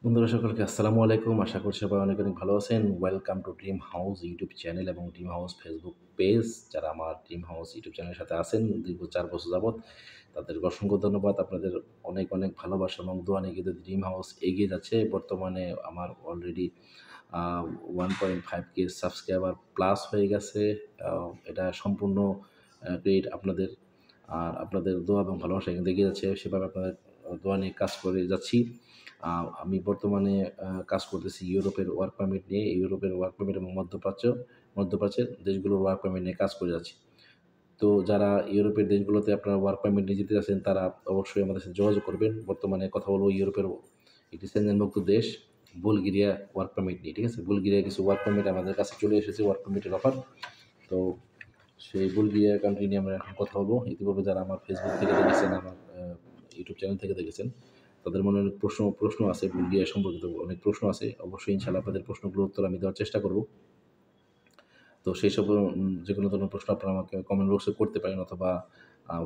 বন্ধুরা সকলকে আসসালামু আলাইকুম। আশা করছি সবাই অনেক অনেক ভালো আছেন। Welcome to dream house YouTube channel এবং ড্রিম হাউস ফেসবুক পেজ। যারা আমার ড্রিম হাউস ইউটিউব চ্যানেলের সাথে আছেন দীর্ঘ ৪ বছর যাবৎ, তাদেরকে অসংখ্য ধন্যবাদ। আপনাদের অনেক অনেক ভালোবাসা এবং দোয়া নিয়ে কিন্তু ড্রিম হাউস এগিয়ে যাচ্ছে। বর্তমানে আমার অলরেডি 1.5K সাবস্ক্রাইবার প্লাস হয়ে গেছে। এটা সম্পূর্ণ ক্রেডিট আপনাদের। আর আপনাদের দোয়া এবং ভালোবাসা কিন্তু এগিয়ে যাচ্ছে। সেভাবে আপনাদের দোয়া নিয়ে কাজ করে যাচ্ছি। আমি বর্তমানে কাজ করতেছি ইউরোপের ওয়ার্ক পারমিট নিয়ে। ইউরোপের ওয়ার্ক পারমিট এবং মধ্যপ্রাচ্যের দেশগুলোর ওয়ার্ক পারমিট নিয়ে কাজ করে যাচ্ছি। তো যারা ইউরোপের দেশগুলোতে আপনারা ওয়ার্ক পারমিট নিয়ে যেতে যাচ্ছেন, তারা অবশ্যই আমাদের সাথে যোগাযোগ করবেন। বর্তমানে কথা বলবো ইউরোপের একটি সেনজেনভুক্ত দেশ বুলগেরিয়া ওয়ার্ক পারমিট নিয়ে। ঠিক আছে? বুলগেরিয়ার কিছু ওয়ার্ক পারমিট আমাদের কাছে চলে এসেছে, ওয়ার্ক পারমিটের অফার। তো সেই বুলগেরিয়া কান্ট্রি নিয়ে আমরা এখন কথা বলবো। ইতিপূর্বে যারা আমার ফেসবুক থেকে দেখেছেন, আমার ইউটিউব চ্যানেল থেকে দেখেছেন, তাদের মনে অনেক প্রশ্ন আছে, বুলগেরিয়া সম্পর্কিত অনেক প্রশ্ন আছে। অবশ্যই ইনশাআল্লাহ আপনাদের প্রশ্নগুলোর উত্তর আমি দেওয়ার চেষ্টা করব। তো সেই সব যেকোনো ধরনের প্রশ্ন আপনারা আমাকে কমেন্ট বক্সে করতে পারেন অথবা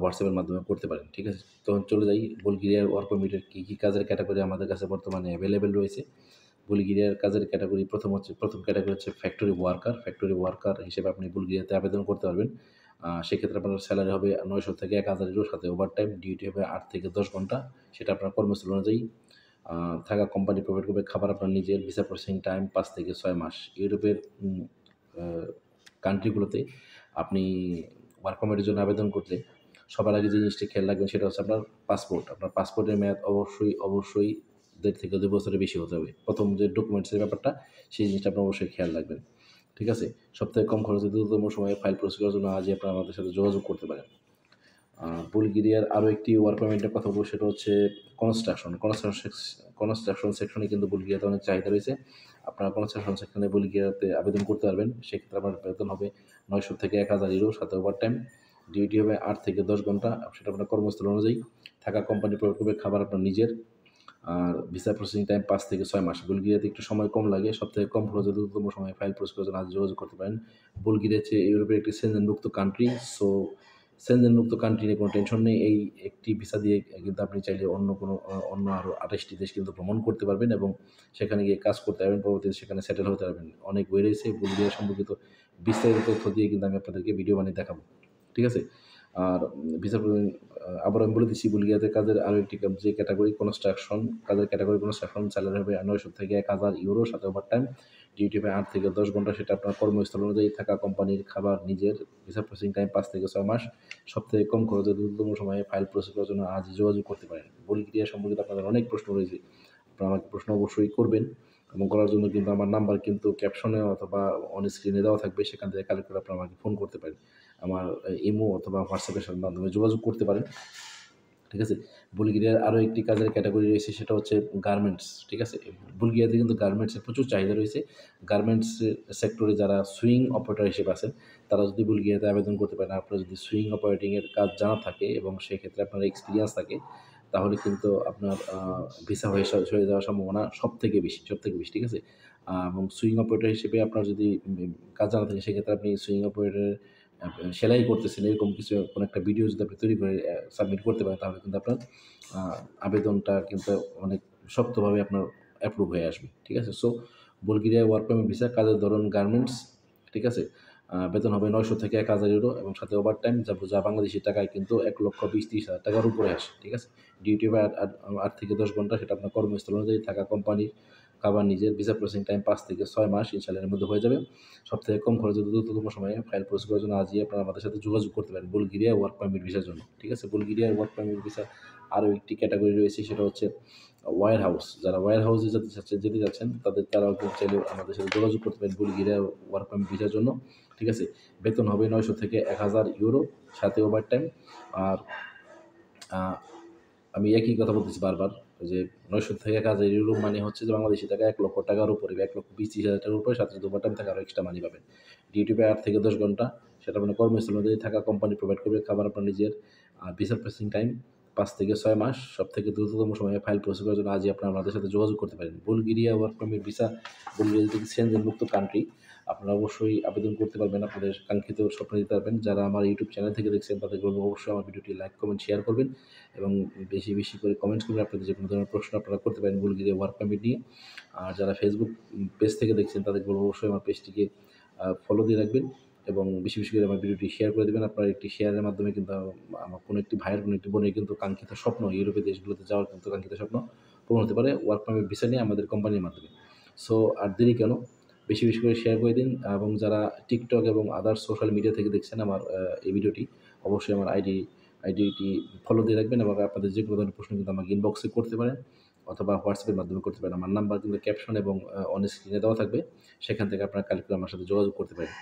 হোয়াটসঅ্যাপের মাধ্যমে করতে পারেন। ঠিক আছে? তো চলে যাই বুলগেরিয়ার ওয়ার্ক পারমিটের কী কাজের ক্যাটাগরি আমাদের কাছে বর্তমানে অ্যাভেলেবেল রয়েছে। বুলগেরিয়ার কাজের ক্যাটাগরি প্রথম ক্যাটাগরি হচ্ছে ফ্যাক্টরি ওয়ার্কার। ফ্যাক্টরি ওয়ার্কার হিসেবে আপনি বুলগেরিয়াতে আবেদন করতে পারবেন। সেক্ষেত্রে আপনার স্যালারি হবে ৯০০ থেকে ১,০০০ ইউরো, সাথে ওভারটাইম, ডিউটি হবে ৮ থেকে ১০ ঘন্টা। সেটা আপনার কর্মস্থল অনুযায়ী। থাকা কোম্পানি প্রোভাইড করবে, খাবার আপনার নিজের, ভিসা প্রসেসিং টাইম ৫ থেকে ৬ মাস। ইউরোপের আ কান্ট্রিগুলোতে আপনি ওয়ার্ক পারমিটের জন্য আবেদন করলে সবার আগে যে জিনিসটি খেয়াল রাখবেন সেটা হচ্ছে আপনার পাসপোর্ট। আপনার পাসপোর্টের মেয়াদ অবশ্যই ১.৫ থেকে ২ বছরের বেশি হতে হবে। প্রথম যে ডকুমেন্টসের ব্যাপারটা, সেই জিনিসটা আপনি অবশ্যই খেয়াল রাখবেন। ঠিক আছে? সবথেকে কম খরচে দ্রুততম সময়ে ফাইল প্রসেস করার জন্য আজই আপনারা আমাদের সাথে যোগাযোগ করতে পারেন। বুলগেরিয়ার আরও একটি ওয়ার্ক পারমিটের কথা বলব, সেটা হচ্ছে কনস্ট্রাকশন সেকশনে কিন্তু বুলগেরিয়াতে অনেক চাহিদা রয়েছে। আপনারা কনস্ট্রাকশন সেকশনে বুলগেরিয়াতে আবেদন করতে পারবেন। সেক্ষেত্রে আপনার বেতন হবে ৯০০ থেকে ১,০০০ ইউরো, সাথে ওভারটাইম, ডিউটি হবে ৮ থেকে ১০ ঘন্টা। সেটা আপনার কর্মস্থল অনুযায়ী। থাকা কোম্পানি প্রোভাইড করবে, খাবার আপনার নিজের। আর ভিসা প্রসেসিং টাইম ৫ থেকে ৬ মাস। বুলগেরিয়াতে একটু সময় কম লাগে। সবথেকে কম খরচে দ্রুততম সময়ে ফাইল প্রসেস করার জন্য আজ যোগাযোগ করতে পারেন। বুলগেরিয়া হচ্ছে ইউরোপের একটি সেনজেনভুক্ত কান্ট্রি। সো সেনজেনভুক্ত কান্ট্রি নিয়ে কোনো টেনশন নেই। এই একটি ভিসা দিয়ে কিন্তু আপনি চাইলে অন্য আরও ২৮ টি দেশ কিন্তু ভ্রমণ করতে পারবেন এবং সেখানে গিয়ে কাজ করতে পারবেন। পরবর্তীতে সেখানে সেটেল হতে পারবেন। অনেক ওয়ে রয়েছে। বুলগেরিয়া সম্পর্কিত বিস্তারিত তথ্য দিয়ে কিন্তু আমি আপনাদেরকে ভিডিও বানিয়ে দেখাবো। ঠিক আছে? আর ভিসার আবারও আমি বলে দিচ্ছি, বুলগেরিয়াতে কাজের আরও একটি যে ক্যাটাগরি কাজের ক্যাটাগরি কনস্ট্রাকশন, স্যালারি হবে ৯০০ থেকে ১,০০০ ইউরো, সাথে ওভারটাইম, ডিউটি হবে ৮ থেকে ১০ ঘন্টা। সেটা আপনার কর্মস্থল অনুযায়ী। থাকা কোম্পানির, খাবার নিজের, ভিসা প্রসেসিং টাইম ৫ থেকে ৬ মাস। সবথেকে কম খরচে দ্রুততম সময়ে ফাইল প্রসেস করার জন্য আজই যোগাযোগ করতে পারেন। বুলগেরিয়া সম্পর্কিত আপনাদের অনেক প্রশ্ন রয়েছে। আপনারা আমাকে প্রশ্ন অবশ্যই করবেন এবং করার জন্য কিন্তু আমার নাম্বার কিন্তু ক্যাপশনে অথবা অন স্ক্রিনে দেওয়া থাকবে। সেখান থেকে কালেক্ট করে আপনারা আমাকে ফোন করতে পারেন। আমার ইমো অথবা হোয়াটসঅ্যাপের মাধ্যমে যোগাযোগ করতে পারেন। ঠিক আছে? বুলগেরিয়ার আরও একটি কাজের ক্যাটাগরি রয়েছে, সেটা হচ্ছে গার্মেন্টস। ঠিক আছে? বুলগেরিয়াতে কিন্তু গার্মেন্টসের প্রচুর চাহিদা রয়েছে। গার্মেন্টসের সেক্টরে যারা সুইং অপারেটর হিসেবে আছেন, তারা যদি বুলগেরিয়াতে আবেদন করতে পারেন। আপনার যদি সুইং অপারেটিংয়ের কাজ জানা থাকে এবং সেক্ষেত্রে আপনার এক্সপিরিয়েন্স থাকে, তাহলে কিন্তু আপনার ভিসা হয়ে যাওয়ার সম্ভাবনা সবথেকে বেশি। ঠিক আছে? এবং সুইং অপারেটর হিসেবে আপনার যদি কাজ জানা থাকে, সেক্ষেত্রে আপনি সুইং অপারেটরের সেলাই করতেছেন এরকম কিছু কোনো একটা ভিডিও যদি আপনি তৈরি করে সাবমিট করতে পারেন, তাহলে কিন্তু আপনার আ আবেদনটা কিন্তু অনেক শক্তভাবে আপনার অ্যাপ্রুভ হয়ে আসবে। ঠিক আছে? So Bulgaria work permit visa, কাজের ধরন গার্মেন্টস। ঠিক আছে? বেতন হবে ৯০০ থেকে ১,০০০ ইউরো এবং সাথে ওভারটাইম, যা বাংলাদেশী টাকায় কিন্তু ১,২০,০০০ টাকার উপরে আসে। ঠিক আছে? ডিউটি হবে ৮ থেকে ১০ ঘন্টা। সেটা আপনার কর্মস্থল অনুযায়ী। থাকা কোম্পানির, খাবার নিজের, ভিসা প্রসেসিং টাইম ৫ থেকে ৬ মাস। ইনশাআল্লাহ এর মধ্যে হয়ে যাবে। সবথেকে কম খরচে দ্রুততম সময়ে ফাইল প্রসেস করার জন্য আজই আপনারা আমাদের সাথে যোগাযোগ করতে পারেন বুলগেরিয়া ওয়ার্ক পারমিট ভিসার জন্য। ঠিক আছে? বুলগেরিয়ার ওয়ার্ক পারমিট ভিসা আরও একটি ক্যাটাগরি রয়েছে, সেটা হচ্ছে ওয়্যার হাউস। যারা ওয়্যার হাউসে যেতে চাচ্ছেন, তারাও কিন্তু চাইলে আমাদের সাথে যোগাযোগ করতে পারেন বুলগেরিয়া ওয়ার্ক পারমিট ভিসার জন্য। ঠিক আছে? বেতন হবে ৯০০ থেকে ১,০০০ ইউরো, সাথে ওভারটাইম। আর আ আমি একই কথা বলতেছি বারবার, যে ৯০০ থেকে ১,০০০ ইউরো মানে হচ্ছে যে বাংলাদেশী টাকা ১,০০,০০০ টাকার উপরে, ১,২০,০০০ টাকার উপরে, সাথে যদি ওভারটাইম থাকে আরও এক্সট্রা মানি পাবেন। ডিউটি পে ৮ থেকে ১০ ঘন্টা। সেটা আপনার কর্মস্থল অনুযায়ী। থাকা কোম্পানি প্রোভাইড করবে, খাবার আপনার নিজের। আর ভিসা প্রসেসিং টাইম ৫ থেকে ৬ মাস। সবথেকে দ্রুততম সময়ে ফাইল প্রসেস করার জন্য আজই আপনারা আমাদের সাথে যোগাযোগ করতে পারেন। Bulgaria work permit visa, Bulgaria থেকে সেনজেনভুক্ত কান্ট্রি। আপনারা অবশ্যই আবেদন করতে পারবেন, আপনাদের কাঙ্ক্ষিত স্বপ্ন দিতে পারবেন। যারা আমার ইউটিউব চ্যানেল থেকে দেখছেন তাদেরকে বলব অবশ্যই আমার ভিডিওটি লাইক, কমেন্ট, শেয়ার করবেন এবং বেশি, বেশি করে কমেন্টস করবেন। আপনাদের যে কোনো ধরনের প্রশ্ন আপনারা করতে পারেন বুলগেরিয়া ওয়ার্ক পারমিট নিয়ে। আর যারা ফেসবুক পেজ থেকে দেখছেন তাদেরকে বলব অবশ্যই আমার পেজটিকে ফলো দিয়ে রাখবেন এবং বেশি, বেশি করে আমার ভিডিওটি শেয়ার করে দেবেন। আপনার একটি শেয়ারের মাধ্যমে কিন্তু আমার কোনো একটি ভাইয়ের, কোনো একটি বোনের কিন্তু কাঙ্ক্ষিত স্বপ্ন ইউরোপের দেশগুলোতে যাওয়ার কিন্তু কাঙ্ক্ষিত স্বপ্ন পূরণ হতে পারে ওয়ার্ক পারমিট ভিসা নিয়ে আমাদের কোম্পানির মাধ্যমে। সো আর দেরি কেন? বেশি, বেশি করে শেয়ার করে দিন এবং যারা টিকটক এবং আদার্স সোশ্যাল মিডিয়া থেকে দেখছেন আমার এই ভিডিওটি, অবশ্যই আমার আইডিটি ফলো দিয়ে রাখবেন এবং আপনাদের যে কোনো ধরনের প্রশ্ন কিন্তু আমাকে ইনবক্সে করতে পারেন অথবা হোয়াটসঅ্যাপের মাধ্যমে করতে পারেন। আমার নাম্বার কিন্তু ক্যাপশন এবং অন স্ক্রিনে দেওয়া থাকবে। সেখান থেকে আপনারা কালেক্ট করে আমার সাথে যোগাযোগ করতে পারেন।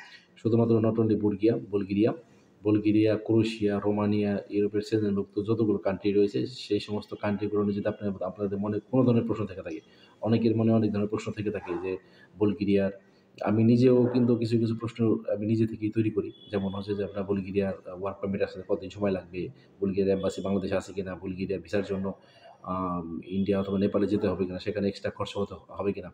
শুধুমাত্র not only Bulgaria, Croatia, Romania, ইউরোপের সেনজেনভুক্ত যতগুলো কান্ট্রি রয়েছে সেই সমস্ত কান্ট্রিগুলো নিয়ে যদি আপনাদের মনে কোনো ধরনের প্রশ্ন থেকে থাকে, অনেকের মনে অনেক ধরনের প্রশ্ন থেকে থাকে যে বুলগেরিয়ার, আমি নিজেও কিন্তু কিছু, কিছু প্রশ্ন আমি নিজে থেকেই তৈরি করি। যেমন হচ্ছে যে আপনার বুলগেরিয়ার ওয়ার্ক পারমিট আসতে কতদিন সময় লাগবে? বুলগেরিয়ার এম্বাসি বাংলাদেশে আছে কিনা? বুলগেরিয়ার ভিসার জন্য ইন্ডিয়া অথবা নেপালে যেতে হবে কিনা? সেখানে এক্সট্রা খরচ হবে কিনা?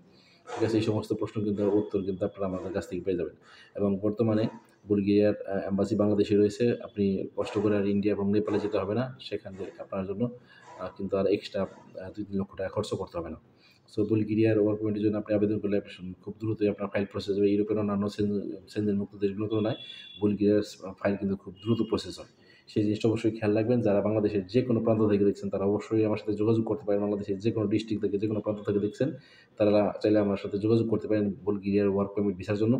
ঠিক আছে? এই সমস্ত প্রশ্ন কিন্তু উত্তর কিন্তু আপনারা আমাদের কাছ থেকে পেয়ে যাবেন এবং বর্তমানে বুলগেরিয়ার এম্বাসি বাংলাদেশে রয়েছে। আপনি কষ্ট করে আর ইন্ডিয়া এবং নেপালে যেতে হবে না। সেখান থেকে আপনার জন্য কিন্তু আর এক্সট্রা ২-৩ লক্ষ টাকা খরচ করতে হবে না। সো বুলগেরিয়ার ওয়ার্ক পারমিটের জন্য আপনি আবেদন করলে খুব দ্রুতই আপনার ফাইল প্রসেস হবে। ইউরোপের অন্যান্য সেনজেনভুক্ত দেশগুলোর তুলনায় বুলগেরিয়ার ফাইল কিন্তু খুব দ্রুত প্রসেস হয়। সেই জিনিসটা অবশ্যই খেয়াল রাখবেন। যারা বাংলাদেশের যে কোনো প্রান্ত থেকে দেখছেন তারা অবশ্যই আমার সাথে যোগাযোগ করতে পারেন। বাংলাদেশের যে কোনো ডিস্ট্রিক্ট থেকে, যে কোনো প্রান্ত থেকে দেখছেন তারা চাইলে আমার সাথে যোগাযোগ করতে পারেন বুলগেরিয়ার ওয়ার্ক পারমিট ভিসার জন্য।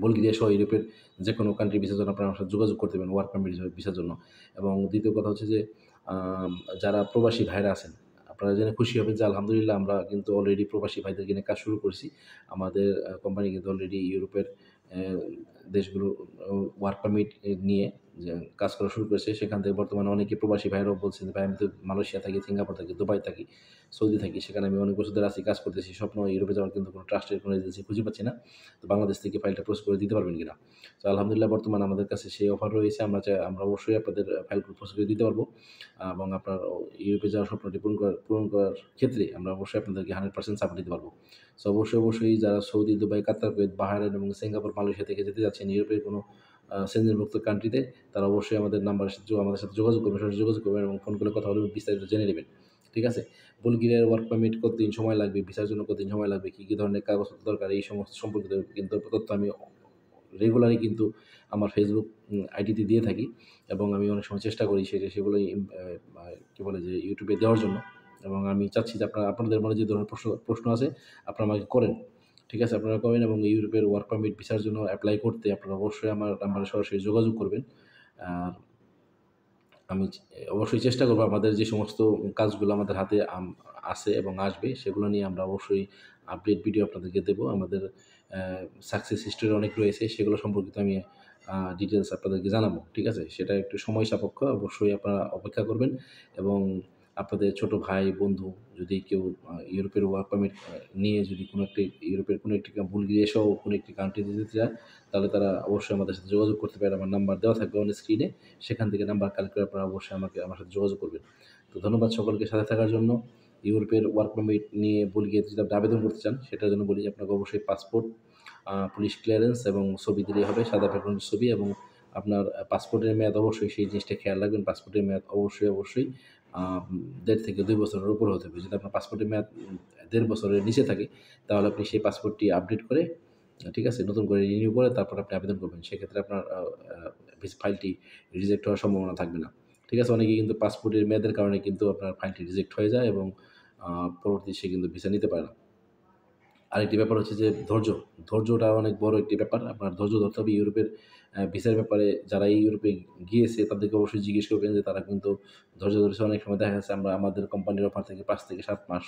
বুলগেরিয়া সহ ইউরোপের যে কোনো কান্ট্রি ভিসার জন্য আপনারা আমার সাথে যোগাযোগ করতে পারেন ওয়ার্ক পারমিট ভিসার জন্য। এবং দ্বিতীয় কথা হচ্ছে যে যারা প্রবাসী ভাইরা আছেন, আপনারা জেনে খুশি হবেন যে আলহামদুলিল্লাহ আমরা কিন্তু অলরেডি প্রবাসী ভাইদেরকে নিয়ে কাজ শুরু করেছি। আমাদের কোম্পানি কিন্তু অলরেডি ইউরোপের দেশগুলো ওয়ার্ক পারমিট নিয়ে যে কাজ করা শুরু করেছে। সেখান থেকে বর্তমানে অনেকে প্রবাসী ভাইরাও বলছেন যে, "ভাই আমি তো মালয়েশিয়া থাকি, সিঙ্গাপুর থাকি, দুবাই থাকি, সৌদি থাকি। সেখানে আমি অনেক বছর ধরে আছি, কাজ করতেছি। স্বপ্ন ইউরোপে যাওয়ার কিন্তু কোনো ট্রাস্টেড কোনো এজেন্সি খুঁজে পাচ্ছি না। তো বাংলাদেশ থেকে ফাইলটা প্রসেস করে দিতে পারবেন কিনা?" তো আলহামদুলিল্লাহ বর্তমানে আমাদের কাছে সেই অফার রয়েছে। আমরা অবশ্যই আপনাদের ফাইলগুলো প্রসেস করে দিতে পারবো এবং আপনার ইউরোপে যাওয়ার স্বপ্নটি পূরণ করার ক্ষেত্রে আমরা অবশ্যই আপনাদেরকে 100% সাপোর্ট দিতে পারবো। সো অবশ্যই যারা সৌদি, দুবাই, কাতার, কুয়েত, বাহরাইন এবং সিঙ্গাপুর, মালয়েশিয়া থেকে যেতে যাচ্ছেন ইউরোপের কোনো সেনজেনভুক্ত কান্ট্রিতে, তারা অবশ্যই আমাদের সাথে যোগাযোগ করবেন, সরাসরি যোগাযোগ করবেন এবং ফোন করে কথা বলে বিস্তারিত জেনে নেবেন। ঠিক আছে? বুলগেরিয়ার ওয়ার্ক পারমিট কতদিন সময় লাগবে, ভিসার জন্য কতদিন সময় লাগবে, কী, কী ধরনের কাগজপত্র দরকার, এই সমস্ত সম্পর্কিত কিন্তু তথ্য আমি রেগুলারই কিন্তু আমার ফেসবুক আইডিতে দিয়ে থাকি এবং আমি অনেক সময় চেষ্টা করি সেগুলোই কী বলে যে ইউটিউবে দেওয়ার জন্য এবং আমি চাচ্ছি যে আপনাদের মনে যে ধরনের প্রশ্ন আছে আপনারা আমাকে করেন। ঠিক আছে? আপনারা করেন এবং ইউরোপের ওয়ার্ক পারমিট ভিসার জন্য এপ্লাই করতে আপনারা অবশ্যই আমার নাম্বারে সরাসরি যোগাযোগ করবেন। আর আমি অবশ্যই চেষ্টা করব আমাদের যে সমস্ত কাজগুলো আমাদের হাতে আছে এবং আসবে সেগুলো নিয়ে আমরা অবশ্যই আপডেট ভিডিও আপনাদেরকে দেবো। আমাদের সাকসেস হিস্টোরি অনেক রয়েছে, সেগুলো সম্পর্কিত আমি ডিটেইলস আপনাদেরকে জানাবো। ঠিক আছে? সেটা একটু সময় সাপেক্ষ। অবশ্যই আপনারা অপেক্ষা করবেন এবং আপনাদের ছোট ভাই, বন্ধু যদি কেউ ইউরোপের ওয়ার্ক পারমিট নিয়ে যদি ইউরোপের কোনো একটি বুলগেরিয়া সহ কোনো একটি কান্ট্রিতে যেতে চায়, তাহলে তারা অবশ্যই আমাদের সাথে যোগাযোগ করতে পারে। আমার নাম্বার দেওয়া থাকবে অন স্ক্রিনে। সেখান থেকে নাম্বার কালেক্ট করে আপনারা অবশ্যই আমার সাথে যোগাযোগ করবেন। তো ধন্যবাদ সকলকে সাথে থাকার জন্য। ইউরোপের ওয়ার্ক পারমিট নিয়ে বুলগেরিয়াতে যদি আপনি আবেদন করতে চান, সেটার জন্য বলি যে আপনাকে অবশ্যই পাসপোর্ট, পুলিশ ক্লিয়ারেন্স এবং ছবি দিলেই হবে, সাদা ব্যাকগ্রাউন্ডের ছবি এবং আপনার পাসপোর্টের মেয়াদ অবশ্যই সেই জিনিসটা খেয়াল রাখবেন। পাসপোর্টের মেয়াদ অবশ্যই ১.৫ থেকে ২ বছরের উপরে হতে হবে। যদি আপনার পাসপোর্টের মেয়াদ ১.৫ বছরের নিচে থাকে, তাহলে আপনি সেই পাসপোর্টটি আপডেট করে, ঠিক আছে? নতুন করে রিনিউ করে তারপর আপনি আবেদন করবেন। সেক্ষেত্রে আপনার ফাইলটি রিজেক্ট হওয়ার সম্ভাবনা থাকবে না। ঠিক আছে? অনেকেই কিন্তু পাসপোর্টের মেয়াদের কারণে কিন্তু আপনার ফাইলটি রিজেক্ট হয়ে যায় এবং পরবর্তী সে কিন্তু ভিসা নিতে পারে না। আরেকটি ব্যাপার হচ্ছে যে ধৈর্যটা অনেক বড় একটি ব্যাপার। আপনার ধৈর্য ধরতে হবে ইউরোপের ভিসার ব্যাপারে। যারা ইউরোপে গিয়েছে তাদেরকে অবশ্যই জিজ্ঞেস করবেন যে তারা কিন্তু ধৈর্য ধরেছে। অনেক সময় দেখা যাচ্ছে আমাদের কোম্পানির অফার থেকে ৫ থেকে ৭ মাস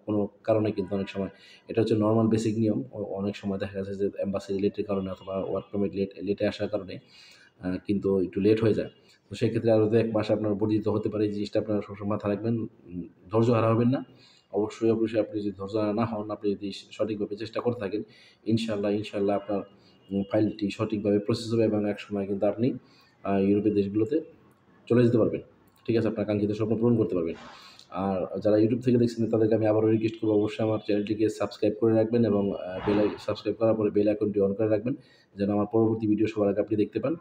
কোনো কারণে কিন্তু অনেক সময় এটা হচ্ছে নরমাল বেসিক নিয়ম। অনেক সময় দেখা যাচ্ছে যে এম্বাসি রিলেটেড কারণে অথবা ওয়ার্ক পারমিট লেটে আসার কারণে কিন্তু একটু লেট হয়ে যায়। তো সেক্ষেত্রে আরও ২-১ মাস আপনার বর্ধিত হতে পারে। এই জিনিসটা আপনারা সবসময় মাথায় রাখবেন। ধৈর্য হারা হবেন না। অবশ্যই আপনি যদি ধৈর্য হারা না হন, আপনি যদি সঠিকভাবে চেষ্টা করতে থাকেন, ইনশাআল্লাহ আপনার ফাইলটি সঠিকভাবে প্রসেস হবে এবং একসময় কিন্তু আপনি ইউরোপের দেশগুলোতে চলে যেতে পারবেন। ঠিক আছে? আপনার কাঙ্ক্ষিত স্বপ্ন পূরণ করতে পারবেন। আর যারা ইউটিউব থেকে দেখছেন তাদেরকে আমি আবারও রিকোয়েস্ট করবো অবশ্যই আমার চ্যানেলটিকে সাবস্ক্রাইব করে রাখবেন এবং সাবস্ক্রাইব করার পরে বেল আইকনটি অন করে রাখবেন যেন আমার পরবর্তী ভিডিও সবার আগে আপনি দেখতে পান।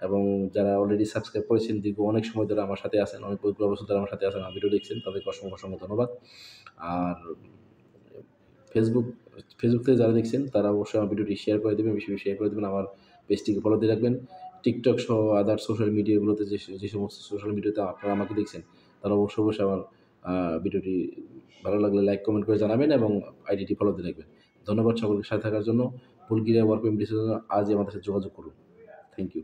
এবং যারা অলরেডি সাবস্ক্রাইব করেছেন দীর্ঘ অনেক সময় ধরে আমার সাথে আছেন, অনেক বছর ধরে আমার সাথে আছেন, আমার ভিডিও দেখছেন, তাদেরকে অসংখ্য অসংখ্য ধন্যবাদ। আর ফেসবুক ফেসবুক থেকে যারা দেখছেন তারা অবশ্যই আমার ভিডিওটি শেয়ার করে দেবেন, বেশি বেশি শেয়ার করে দেবেন। আমার পেজটিকে ফলো দিয়ে রাখবেন। টিকটক সহ আদার সোশ্যাল মিডিয়াগুলোতে যে সমস্ত সোশ্যাল মিডিয়াতে আপনারা আমাকে দেখছেন তারা অবশ্যই আমার ভিডিওটি ভালো লাগলে লাইক কমেন্ট করে জানাবেন এবং আইডিটি ফলো দিয়ে রাখবেন। ধন্যবাদ সকলকে সাথে থাকার জন্য। বুলগেরিয়া ওয়ার্ক পারমিটের জন্য আজই আমাদের সাথে যোগাযোগ করুন। Thank you.